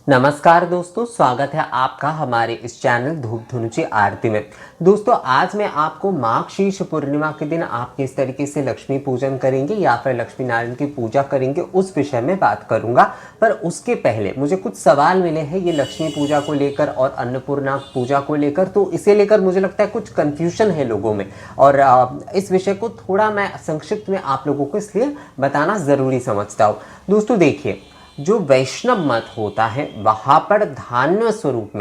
नमस्कार दोस्तों, स्वागत है आपका हमारे इस चैनल धूप धुनुची आरती में। दोस्तों, आज मैं आपको माघ शीर्ष पूर्णिमा के दिन आप किस तरीके से लक्ष्मी पूजन करेंगे या फिर लक्ष्मी नारायण की पूजा करेंगे उस विषय में बात करूंगा। पर उसके पहले मुझे कुछ सवाल मिले हैं ये लक्ष्मी पूजा को लेकर और अन्नपूर्णा पूजा को लेकर, तो इसे लेकर मुझे लगता है कुछ कंफ्यूजन है लोगों में और इस विषय को थोड़ा मैं संक्षिप्त में आप लोगों को इसलिए बताना ज़रूरी समझता हूँ। दोस्तों देखिए, जो वैष्णव मत होता है वहां पर धान्य स्वरूप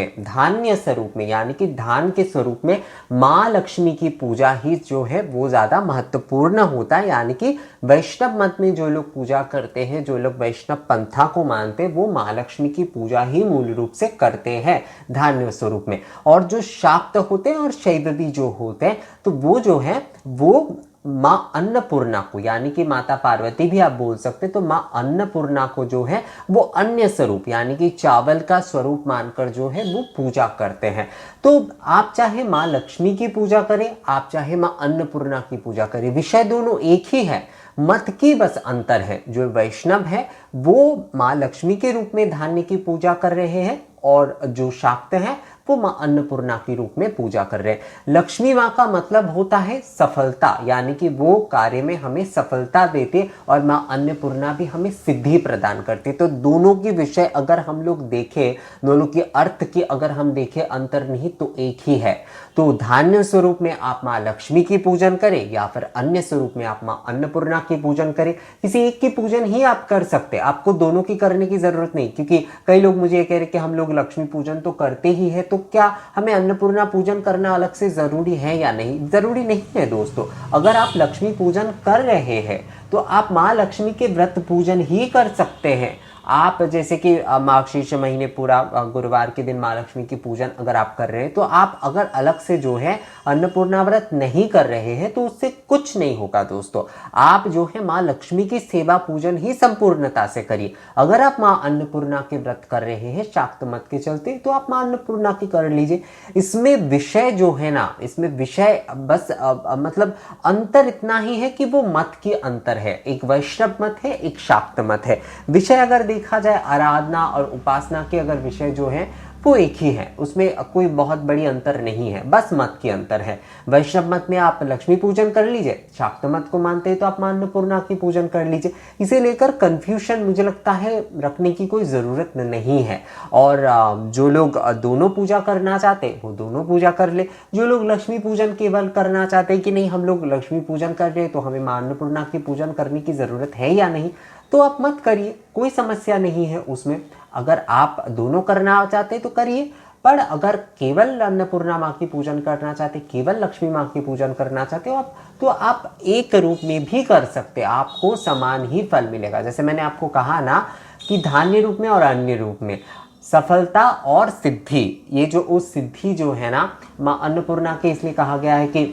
में यानी कि धान के स्वरूप में माँ लक्ष्मी की पूजा ही जो है वो ज़्यादा महत्वपूर्ण होता है। यानी कि वैष्णव मत में जो लोग पूजा करते हैं, जो लोग वैष्णव पंथा को मानते हैं, वो माँ लक्ष्मी की पूजा ही मूल रूप से करते हैं धान्य स्वरूप में। और जो शाक्त होते हैं और शैववी जो होते हैं, तो वो जो है वो माँ अन्नपूर्णा को, यानी कि माता पार्वती भी आप बोल सकते, तो माँ अन्नपूर्णा को जो है वो अन्य स्वरूप यानी कि चावल का स्वरूप मानकर जो है वो पूजा करते हैं। तो आप चाहे माँ लक्ष्मी की पूजा करें, आप चाहे माँ अन्नपूर्णा की पूजा करें, विषय दोनों एक ही है, मत की बस अंतर है। जो वैष्णव है वो माँ लक्ष्मी के रूप में धान्य की पूजा कर रहे हैं और जो शाक्त है वो माँ अन्नपूर्णा के रूप में पूजा कर रहे हैं। लक्ष्मी माँ का मतलब होता है सफलता, यानी कि वो कार्य में हमें सफलता देते और माँ अन्नपूर्णा भी हमें सिद्धि प्रदान करती। तो दोनों की विषय अगर हम लोग देखें, दोनों के अर्थ की अगर हम देखें, अंतर्निहित तो एक ही है। तो धान्य स्वरूप में आप माँ लक्ष्मी की पूजन करें या फिर अन्य स्वरूप में आप माँ अन्नपूर्णा की पूजन करें, किसी एक की पूजन ही आप कर सकते, आपको दोनों की करने की जरूरत नहीं। क्योंकि कई लोग मुझे ये कह रहे कि हम लोग लक्ष्मी पूजन तो करते ही है, तो क्या हमें अन्नपूर्णा पूजन करना अलग से जरूरी है या नहीं? जरूरी नहीं है दोस्तों। अगर आप लक्ष्मी पूजन कर रहे हैं तो आप माँ लक्ष्मी के व्रत पूजन ही कर सकते हैं। आप जैसे कि माघ शीर्ष महीने पूरा गुरुवार के दिन माँ लक्ष्मी की पूजन अगर आप कर रहे हैं, तो आप अगर अलग से जो है अन्नपूर्णा व्रत नहीं कर रहे हैं तो उससे कुछ नहीं होगा दोस्तों। आप जो है माँ लक्ष्मी की सेवा पूजन ही संपूर्णता से करिए। अगर आप माँ अन्नपूर्णा के व्रत कर रहे हैं शाक्त मत के चलते, तो आप माँ अन्नपूर्णा की कर लीजिए। इसमें विषय जो है ना, इसमें विषय बस मतलब अंतर इतना ही है कि वो मत की अंतर है, एक वैष्णव मत है, एक शाक्त मत है। विषय अगर देखा जाए आराधना और उपासना के अगर विषय जो है वो एक ही है, उसमें कोई बहुत बड़ी अंतर नहीं है, बस मत की अंतर है। वैष्णव मत में आप लक्ष्मी पूजन कर लीजिए, शाक्त मत को मानते हैं तो आप अन्नपूर्णा की पूजन कर लीजिए। इसे लेकर कंफ्यूजन मुझे लगता है रखने की कोई ज़रूरत नहीं है। और जो लोग दोनों पूजा करना चाहते हैं वो दोनों पूजा कर ले। जो लोग लक्ष्मी पूजन केवल करना चाहते हैं कि नहीं हम लोग लक्ष्मी पूजन कर रहे हैं तो हमें माँ अन्नपूर्णा की पूजन करने की ज़रूरत है या नहीं, तो आप मत करिए, कोई समस्या नहीं है उसमें। अगर आप दोनों करना चाहते तो करिए, पर अगर केवल अन्नपूर्णा माँ की पूजन करना चाहते, केवल लक्ष्मी माँ की पूजन करना चाहते हो आप, तो आप एक रूप में भी कर सकते, आपको समान ही फल मिलेगा। जैसे मैंने आपको कहा ना कि धान्य रूप में और अन्य रूप में सफलता और सिद्धि, ये जो उस सिद्धि जो है ना माँ अन्नपूर्णा के इसलिए कहा गया है कि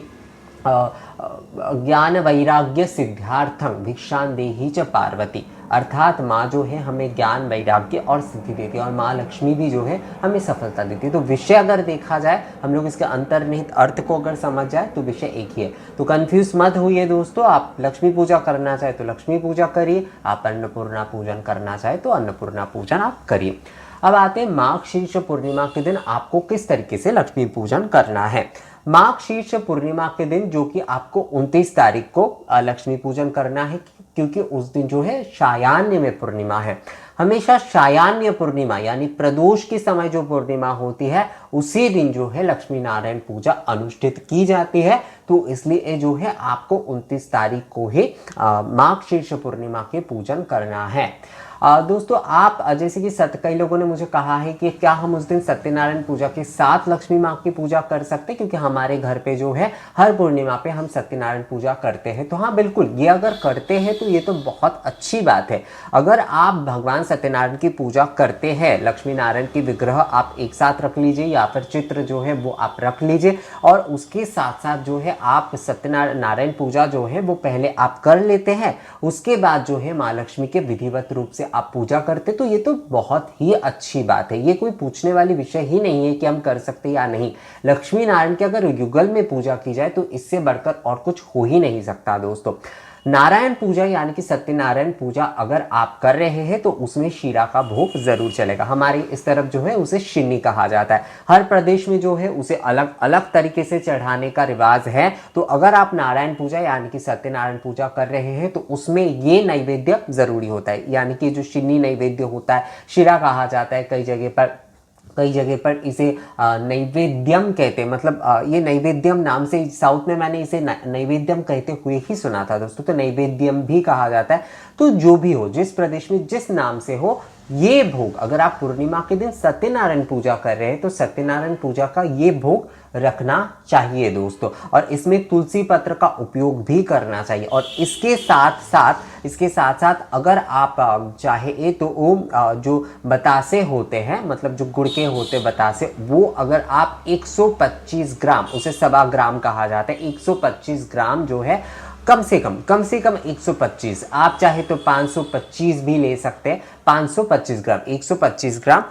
ज्ञान वैराग्य सिद्धार्थं भिक्षां देहि च पार्वती, अर्थात माँ जो है हमें ज्ञान वैराग्य और सिद्धि देती है और माँ लक्ष्मी भी जो है हमें सफलता देती है। तो विषय अगर देखा जाए, हम लोग इसके अंतर्निहित अर्थ को अगर समझ जाए तो विषय एक ही है। तो कंफ्यूज मत होइए दोस्तों, आप लक्ष्मी पूजा करना चाहे तो लक्ष्मी पूजा करिए, आप अन्नपूर्णा पूजन करना चाहे तो अन्नपूर्णा पूजन आप करिए। अब आते हैं माघ शीर्ष पूर्णिमा के दिन आपको किस तरीके से लक्ष्मी पूजन करना है। माघ शीर्ष पूर्णिमा के दिन जो कि आपको 29 तारीख को लक्ष्मी पूजन करना है, क्योंकि उस दिन जो है शायान्य में पूर्णिमा है। हमेशा शायान्य पूर्णिमा यानी प्रदोष के समय जो पूर्णिमा होती है उसी दिन जो है लक्ष्मी नारायण पूजा अनुष्ठित की जाती है। तो इसलिए जो है आपको 29 तारीख को ही माघ शीर्ष पूर्णिमा के पूजन करना है। दोस्तों, आप जैसे कि कई लोगों ने मुझे कहा है कि क्या हम उस दिन सत्यनारायण पूजा के साथ लक्ष्मी माँ की पूजा कर सकते हैं, क्योंकि हमारे घर पे जो है हर पूर्णिमा पे हम सत्यनारायण पूजा करते हैं। तो हाँ बिल्कुल, ये अगर करते हैं तो ये तो बहुत अच्छी बात है। अगर आप भगवान सत्यनारायण की पूजा करते हैं, लक्ष्मी नारायण की विग्रह आप एक साथ रख लीजिए या फिर चित्र जो है वो आप रख लीजिए और उसके साथ साथ जो है आप सत्यनारायण पूजा जो है वो पहले आप कर लेते हैं, उसके बाद जो है माँ लक्ष्मी के विधिवत रूप से आप पूजा करते, तो ये तो बहुत ही अच्छी बात है। ये कोई पूछने वाली विषय ही नहीं है कि हम कर सकते या नहीं। लक्ष्मी नारायण की अगर युगल में पूजा की जाए तो इससे बढ़कर और कुछ हो ही नहीं सकता दोस्तों। नारायण पूजा यानी कि सत्यनारायण पूजा अगर आप कर रहे हैं तो उसमें शीरा का भोग जरूर चलेगा। हमारे इस तरफ जो है उसे शिन्नी कहा जाता है। हर प्रदेश में जो है उसे अलग अलग तरीके से चढ़ाने का रिवाज है। तो अगर आप नारायण पूजा यानी कि सत्यनारायण पूजा कर रहे हैं तो उसमें ये नैवेद्य जरूरी होता है, यानी कि जो शिन्नी नैवेद्य होता है, शीरा कहा जाता है। कई जगह पर इसे नैवेद्यम कहते हैं। मतलब ये नैवेद्यम नाम से, साउथ में मैंने इसे नैवेद्यम कहते हुए ही सुना था दोस्तों, तो नैवेद्यम भी कहा जाता है। तो जो भी हो, जिस प्रदेश में जिस नाम से हो, ये भोग अगर आप पूर्णिमा के दिन सत्यनारायण पूजा कर रहे हैं तो सत्यनारायण पूजा का ये भोग रखना चाहिए दोस्तों। और इसमें तुलसी पत्र का उपयोग भी करना चाहिए। और इसके साथ साथ अगर आप चाहे तो जो बतासे होते हैं, मतलब जो गुड़ के होते बतासे, वो अगर आप 125 ग्राम, उसे 1.25 ग्राम कहा जाता है, 125 ग्राम जो है कम से कम 125, आप चाहे तो 525 भी ले सकते हैं। 525 ग्राम, 125 ग्राम,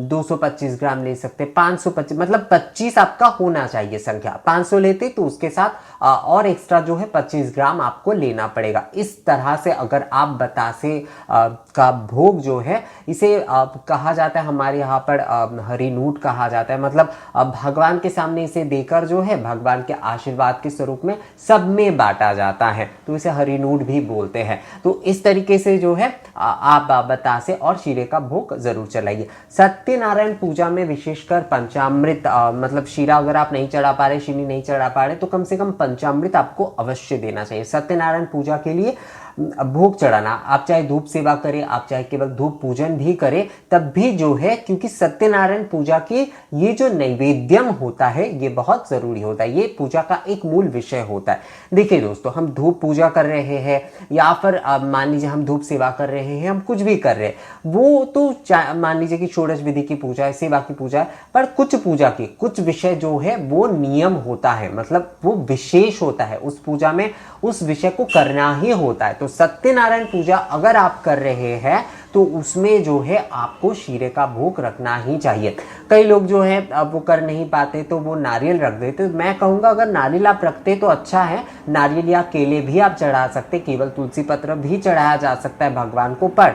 225 ग्राम ले सकते हैं, 525, मतलब 25 आपका होना चाहिए संख्या। 500 लेते तो उसके साथ और एक्स्ट्रा जो है 25 ग्राम आपको लेना पड़ेगा। इस तरह से अगर आप बतासे का भोग जो है, इसे कहा जाता है हमारे यहाँ पर हरिनूट कहा जाता है। मतलब भगवान के सामने इसे देकर जो है भगवान के आशीर्वाद के स्वरूप में सब में बांटा जाता है, तो इसे हरिनूट भी बोलते हैं। तो इस तरीके से जो है आप बतासे और शीरे का भोग जरूर चलाइए। सत्यनारायण पूजा में विशेषकर पंचामृत, मतलब शीरा अगर आप नहीं चढ़ा पा रहे, शीनी नहीं चढ़ा पा रहे, तो कम से कम पंचामृत आपको अवश्य देना चाहिए। सत्यनारायण पूजा के लिए भोग चढ़ाना, आप चाहे धूप सेवा करें, आप चाहे केवल धूप पूजन भी करें, तब भी जो है, क्योंकि सत्यनारायण पूजा की ये जो नैवेद्यम होता है ये बहुत जरूरी होता है, ये पूजा का एक मूल विषय होता है। देखिए दोस्तों, हम धूप पूजा कर रहे हैं या फिर मान लीजिए हम धूप सेवा कर रहे हैं, हम कुछ भी कर रहे हैं, वो तो मान लीजिए कि षोडश विधि की पूजा है, सेवा की पूजा है, पर कुछ पूजा की कुछ विषय जो है वो नियम होता है, मतलब वो विशेष होता है, उस पूजा में उस विषय को करना ही होता है। तो सत्यनारायण पूजा अगर आप कर रहे हैं तो उसमें जो है आपको शीरे का भोग रखना ही चाहिए। कई लोग जो है अब वो कर नहीं पाते तो वो नारियल रख देते। तो मैं कहूंगा अगर नारियल आप रखते तो अच्छा है, नारियल या केले भी आप चढ़ा सकते, केवल तुलसी पत्र भी चढ़ाया जा सकता है भगवान को, पर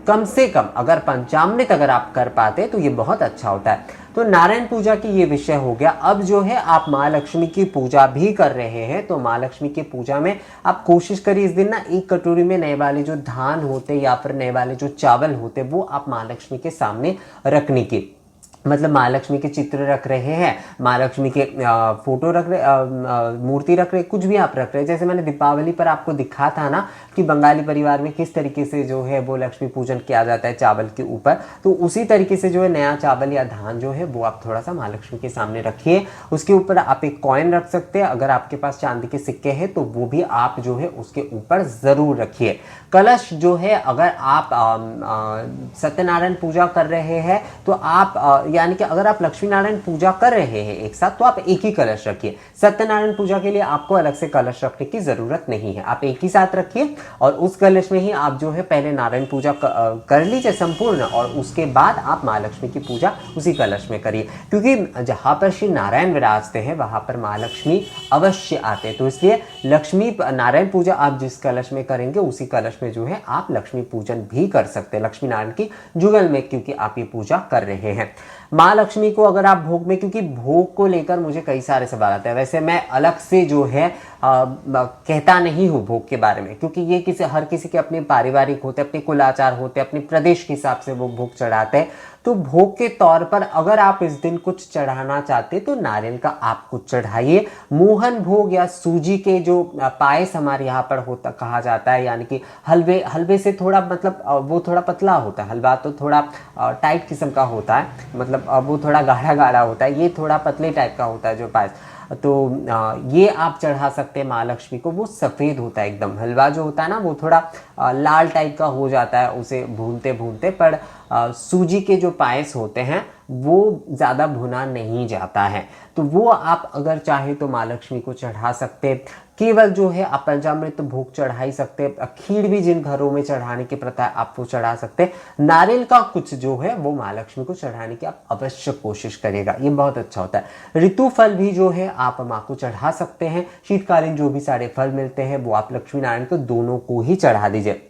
कम से कम अगर पंचामृत अगर आप कर पाते तो ये बहुत अच्छा होता है। तो नारायण पूजा की ये विषय हो गया। अब जो है आप माँ लक्ष्मी की पूजा भी कर रहे हैं, तो माँ लक्ष्मी की पूजा में आप कोशिश करिए इस दिन ना, एक कटोरी में नए वाले जो धान होते या फिर नए वाले जो चावल होते वो आप माँ लक्ष्मी के सामने रखने की, मतलब माँ लक्ष्मी के चित्र रख रहे हैं, माँ लक्ष्मी के फोटो रख रहे, मूर्ति रख रहे, कुछ भी आप रख रहे हैं। जैसे मैंने दीपावली पर आपको दिखा था ना कि बंगाली परिवार में किस तरीके से जो है वो लक्ष्मी पूजन किया जाता है चावल के ऊपर, तो उसी तरीके से जो है नया चावल या धान जो है वो आप थोड़ा सा माँ लक्ष्मी के सामने रखिए। उसके ऊपर आप एक कॉइन रख सकते हैं, अगर आपके पास चांदी के सिक्के हैं तो वो भी आप जो है उसके ऊपर जरूर रखिए। कलश जो है, अगर आप सत्यनारायण पूजा कर रहे हैं तो आप यानी कि अगर आप लक्ष्मी नारायण पूजा कर रहे हैं एक साथ, तो आप एक ही कलश रखिए। सत्यनारायण पूजा के लिए आपको अलग से कलश रखने की जरूरत नहीं है, आप एक ही साथ रखिए और उस कलश में ही आप जो है पहले नारायण पूजा कर लीजिए संपूर्ण, और उसके बाद आप माँ लक्ष्मी की पूजा उसी कलश में करिए। क्योंकि जहां पर श्री नारायण विराजते हैं वहां पर माँ लक्ष्मी अवश्य आते हैं, तो इसलिए लक्ष्मी नारायण पूजा आप जिस कलश में करेंगे उसी कलश में जो है आप लक्ष्मी पूजन भी कर सकते हैं, लक्ष्मी नारायण की जुगल में, क्योंकि आप ये पूजा कर रहे हैं। माँ लक्ष्मी को अगर आप भोग में, क्योंकि भोग को लेकर मुझे कई सारे सवाल आते हैं, वैसे मैं अलग से जो है कहता नहीं हूँ भोग के बारे में, क्योंकि ये हर किसी के अपने पारिवारिक होते, अपने कुलाचार होते, अपने प्रदेश के हिसाब से वो भोग चढ़ाते हैं। तो भोग के तौर पर अगर आप इस दिन कुछ चढ़ाना चाहते तो नारियल का आप कुछ चढ़ाइए। मोहन भोग या सूजी के जो पायस हमारे यहाँ पर होता कहा जाता है, यानी कि हलवे से थोड़ा, मतलब वो थोड़ा पतला होता है, हलवा तो थोड़ा टाइट किस्म का होता है, मतलब वो थोड़ा गाढ़ा गाढ़ा होता है, ये थोड़ा पतले टाइप का होता है जो पायस, तो ये आप चढ़ा सकते हैं माँ लक्ष्मी को। वो सफ़ेद होता है एकदम, हलवा जो होता है ना वो थोड़ा लाल टाइप का हो जाता है उसे भूनते भूनते, पर सूजी के जो पायस होते हैं वो ज़्यादा भुना नहीं जाता है। तो वो आप अगर चाहे तो माँ लक्ष्मी को चढ़ा सकते। केवल जो है आप पंचामृत भोग चढ़ा ही सकते। खीर भी जिन घरों में चढ़ाने की प्रथा है आप वो चढ़ा सकते। नारियल का कुछ जो है वो माँ लक्ष्मी को चढ़ाने की आप अवश्य कोशिश करिएगा, ये बहुत अच्छा होता है। ऋतु फल भी जो है आप माँ को चढ़ा सकते हैं। शीतकालीन जो भी सारे फल मिलते हैं वो आप लक्ष्मी नारायण को दोनों को ही चढ़ा दीजिए।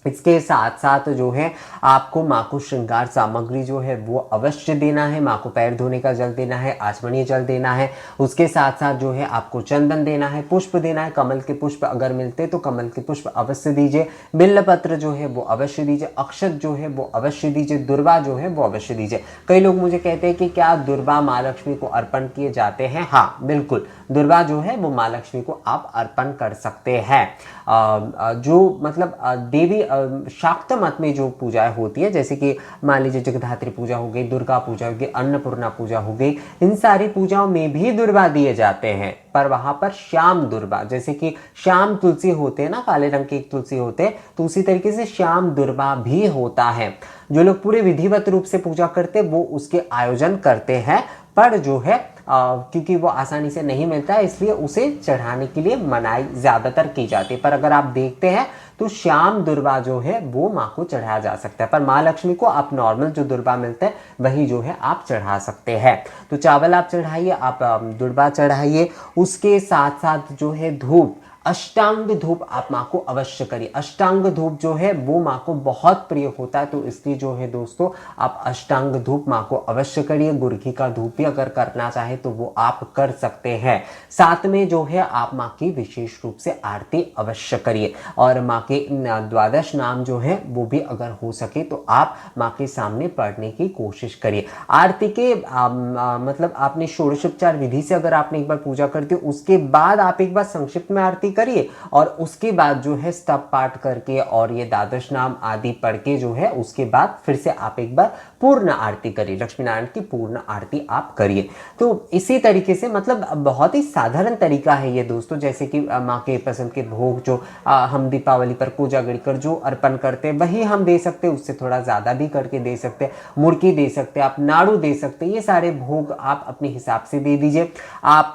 इसके साथ साथ जो है आपको माँ को श्रृंगार सामग्री जो है वो अवश्य देना है। माँ को पैर धोने का जल देना है, आचमनीय जल देना है। उसके साथ साथ जो है आपको चंदन देना है, पुष्प देना है। कमल के पुष्प अगर मिलते तो कमल के पुष्प अवश्य दीजिए। बिल्व पत्र जो है वो अवश्य दीजिए। अक्षत जो है वो अवश्य दीजिए। दुर्वा जो है वो अवश्य दीजिए। कई लोग मुझे कहते हैं कि क्या दुर्वा माँ लक्ष्मी को अर्पण किए जाते हैं? हाँ बिल्कुल, दुर्वा जो है वो माँ लक्ष्मी को आप अर्पण कर सकते हैं। जो मतलब देवी शाक्त मत में जो पूजाएं होती है, जैसे कि मान लीजिए जगधात्री पूजा हो गई, दुर्गा पूजा हो गई, अन्नपूर्णा पूजा हो गई, इन सारी पूजाओं में भी दुर्वा दिए जाते हैं, पर वहां पर श्याम दुर्वा, जैसे कि श्याम तुलसी होते हैं ना, काले रंग के एक तुलसी होते हैं, तो उसी तरीके से श्याम दुर्वा भी होता है। जो लोग पूरे विधिवत रूप से पूजा करते वो उसके आयोजन करते हैं, पर जो है क्योंकि वो आसानी से नहीं मिलता है इसलिए उसे चढ़ाने के लिए मनाही ज्यादातर की जाती है। पर अगर आप देखते हैं तो श्याम दुर्वा जो है वो माँ को चढ़ाया जा सकता है, पर माँ लक्ष्मी को आप नॉर्मल जो दुर्वा मिलता है वही जो है आप चढ़ा सकते हैं। तो चावल आप चढ़ाइए, आप दुर्वा चढ़ाइए। उसके साथ साथ जो है धूप, अष्टांग धूप आप माँ को अवश्य करिए। अष्टांग धूप जो है वो माँ को बहुत प्रिय होता है, तो इसलिए जो है दोस्तों आप अष्टांग धूप माँ को अवश्य करिए। गुरखी का धूप भी अगर करना चाहे तो वो आप कर सकते हैं। साथ में जो है आप माँ की विशेष रूप से आरती अवश्य करिए, और माँ के द्वादश नाम जो है वो भी अगर हो सके तो आप माँ के सामने पढ़ने की कोशिश करिए। आरती के मतलब आपने षोडशोपचार विधि से अगर आपने एक बार पूजा कर दी, उसके बाद आप एक बार संक्षिप्त में आरती करिए, और उसके बाद जो है स्तव पाठ करके और ये द्वादश नाम आदि पढ़ के जो है उसके बाद फिर से आप एक बार पूर्ण आरती करिए, लक्ष्मी नारायण की पूर्ण आरती आप करिए। तो इसी तरीके से मतलब बहुत ही साधारण तरीका है ये दोस्तों, जैसे कि माँ के पसंद के भोग जो हम दीपावली पर कोजागरी कर जो अर्पण करते हैं वही हम दे सकते हैं, उससे थोड़ा ज्यादा भी करके दे सकते हैं। मुर्की दे सकते हैं आप, नाड़ू दे सकते हैं, ये सारे भोग आप अपने हिसाब से दे दीजिए। आप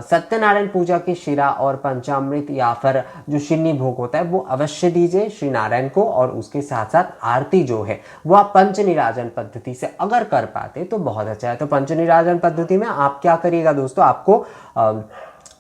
सत्यनारायण पूजा के शिरा और पंचामृत या फिर जो शिन्नी भोग होता है वो अवश्य दीजिए श्री नारायण को, और उसके साथ साथ आरती जो है वो आप पंच निराजन पद्धति से अगर कर पाते तो बहुत अच्छा है। तो पंच निराजन पद्धति में आप क्या करिएगा दोस्तों, आपको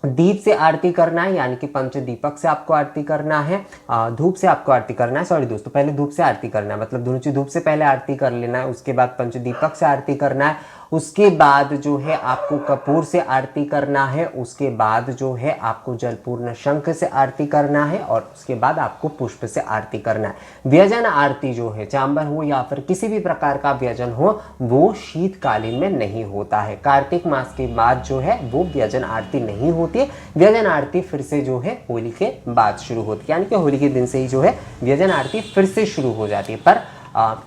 दीप से आरती करना है, यानी कि पंच दीपक से आपको आरती करना है। धूप से आपको आरती करना है, सॉरी दोस्तों, पहले धूप से आरती करना है, मतलब धुनुची धूप से पहले आरती कर लेना है, उसके बाद पंच दीपक से आरती करना है, उसके बाद जो है आपको कपूर से आरती करना है, उसके बाद जो है आपको जलपूर्ण शंख से आरती करना है, और उसके बाद आपको पुष्प से आरती करना है। व्यजन आरती जो है, चांबर हो या फिर किसी भी प्रकार का व्यजन हो, वो शीतकालीन में नहीं होता है। कार्तिक मास के बाद जो है वो व्यजन आरती नहीं होती है। व्यजन आरती फिर से जो है होली के बाद शुरू होती है, यानी कि होली के दिन से ही जो है व्यजन आरती फिर से शुरू हो जाती है, पर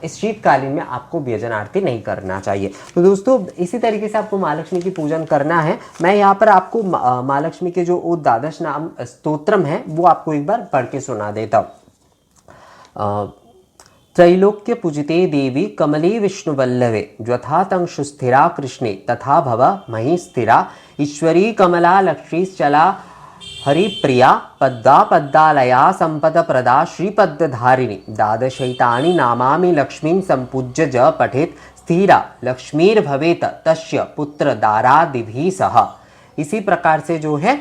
इस शीतकालीन में आपको व्यजन आरती नहीं करना चाहिए। तो दोस्तों इसी तरीके से आपको माँ लक्ष्मी की पूजन करना है। मैं यहाँ पर आपको माँ लक्ष्मी के जो द्वादश नाम स्तोत्रम है वो आपको एक बार पढ़ के सुना देता हूँ। त्रैलोक्य पूजिते देवी कमले विष्णुवल्लभे ज्वथातंशु स्थिरा कृष्णे तथा भव मही स्थिरा ईश्वरी कमला लक्ष्मीश्चला हरिप्रिया पद्दा पद्दालया संपद प्रदा श्रीपद्धारिणी द्वादशैतानि नामामि लक्ष्मीं संपूज्य ज पठेत स्थिरा लक्ष्मीर्भवेत तस्य पुत्र दारादिभिः सह। इसी प्रकार से जो है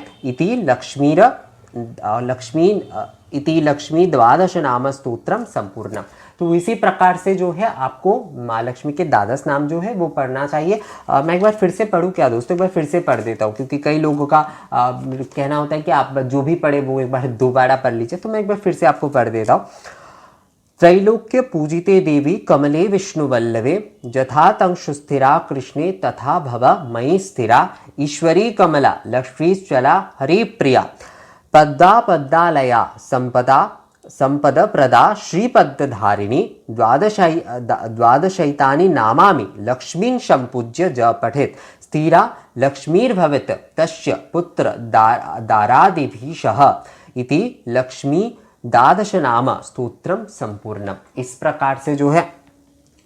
इति लक्ष्मी द्वादश नाम स्तोत्रम संपूर्णम। तो इसी प्रकार से जो है आपको माँ लक्ष्मी के द्वादश नाम जो है वो पढ़ना चाहिए। मैं एक बार फिर से पढ़ूँ क्या दोस्तों, एक बार फिर से पढ़ देता हूँ, क्योंकि कई लोगों का कहना होता है कि आप जो भी पढ़े वो एक बार दोबारा पढ़ लीजिए, तो मैं एक बार फिर से आपको पढ़ देता हूँ। त्रैलोक्य पूजिते देवी कमले विष्णुवल्लभे जथातंशु स्थिरा कृष्णे तथा भव मयि स्थिरा ईश्वरी कमला लक्ष्मीश्चला हरिप्रिया पद्दा पद्दालया संपद प्रदा श्रीपद्धारिणी द्वादशैतानि नामामि लक्ष्मीं संपूज्य ज पठेत स्थिरा लक्ष्मीर्भवेत तस्य पुत्र दारादिभिः सह। इति लक्ष्मी द्वादश नाम स्तोत्रम संपूर्णम। इस प्रकार से जो है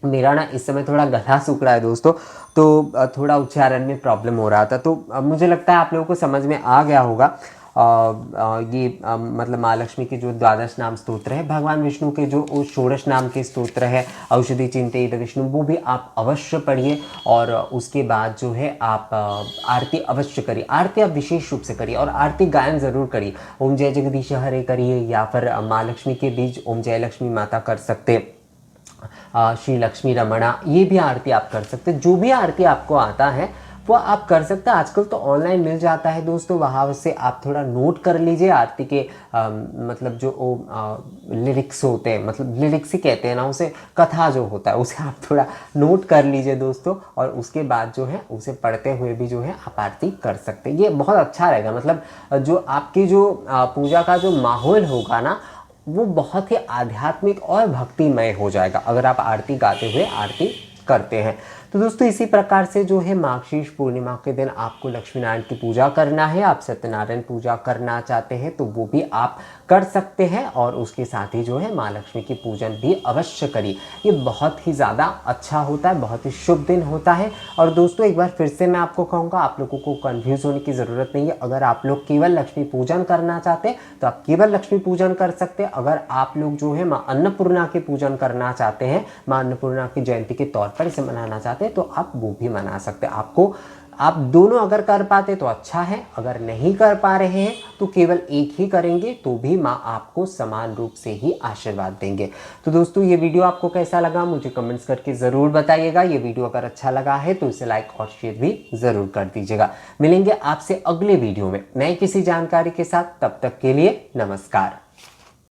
मेरा ना इस समय थोड़ा गला सूख रहा है दोस्तों, तो थोड़ा उच्चारण में प्रॉब्लम हो रहा था। तो मुझे लगता है आप लोगों को समझ में आ गया होगा। मतलब माँ लक्ष्मी के जो द्वादश नाम स्तोत्र है, भगवान विष्णु के जो षोडश नाम के स्तोत्र है, औषधि चिंतित विष्णु, वो भी आप अवश्य पढ़िए। और उसके बाद जो है आप आरती अवश्य करिए। आरती आप विशेष रूप से करिए और आरती गायन ज़रूर करिए। ओम जय जगदीश हरे करिए, या फिर माँ लक्ष्मी के बीच ओम जय लक्ष्मी माता कर सकते, श्री लक्ष्मी रमणा, ये भी आरती आप कर सकते हैं। जो भी आरती आपको आता है वो आप कर सकते हैं। आजकल तो ऑनलाइन मिल जाता है दोस्तों, वहाँ से आप थोड़ा नोट कर लीजिए आरती के मतलब जो लिरिक्स होते हैं, मतलब लिरिक्स ही कहते हैं ना उसे, कथा जो होता है उसे आप थोड़ा नोट कर लीजिए दोस्तों। और उसके बाद जो है उसे पढ़ते हुए भी जो है आप आरती कर सकते हैं। ये बहुत अच्छा रहेगा। मतलब जो आपकी जो पूजा का जो माहौल होगा ना, वो बहुत ही आध्यात्मिक और भक्तिमय हो जाएगा अगर आप आरती गाते हुए आरती करते हैं। तो दोस्तों इसी प्रकार से जो है मार्गशीर्ष पूर्णिमा के दिन आपको लक्ष्मी नारायण की पूजा करना है। आप सत्यनारायण पूजा करना चाहते हैं तो वो भी आप कर सकते हैं, और उसके साथ ही जो है माँ लक्ष्मी की पूजन भी अवश्य करिए। ये बहुत ही ज़्यादा अच्छा होता है, बहुत ही शुभ दिन होता है। और दोस्तों एक बार फिर से मैं आपको कहूँगा, आप लोगों को कन्फ्यूज़ होने की ज़रूरत नहीं है। अगर आप लोग केवल लक्ष्मी पूजन करना चाहते हैं तो आप केवल लक्ष्मी पूजन कर सकते हैं। अगर आप लोग जो है माँ अन्नपूर्णा के पूजन करना चाहते हैं, माँ अन्नपूर्णा की जयंती के तौर पर इसे मनाना चाहते हैं, तो आप वो भी मना सकते हैं। आपको आप दोनों अगर कर पाते तो अच्छा है, अगर नहीं कर पा रहे हैं तो केवल एक ही करेंगे तो भी माँ आपको समान रूप से ही आशीर्वाद देंगे। तो दोस्तों ये वीडियो आपको कैसा लगा मुझे कमेंट्स करके ज़रूर बताइएगा। ये वीडियो अगर अच्छा लगा है तो इसे लाइक और शेयर भी ज़रूर कर दीजिएगा। मिलेंगे आपसे अगले वीडियो में नई किसी जानकारी के साथ, तब तक के लिए नमस्कार।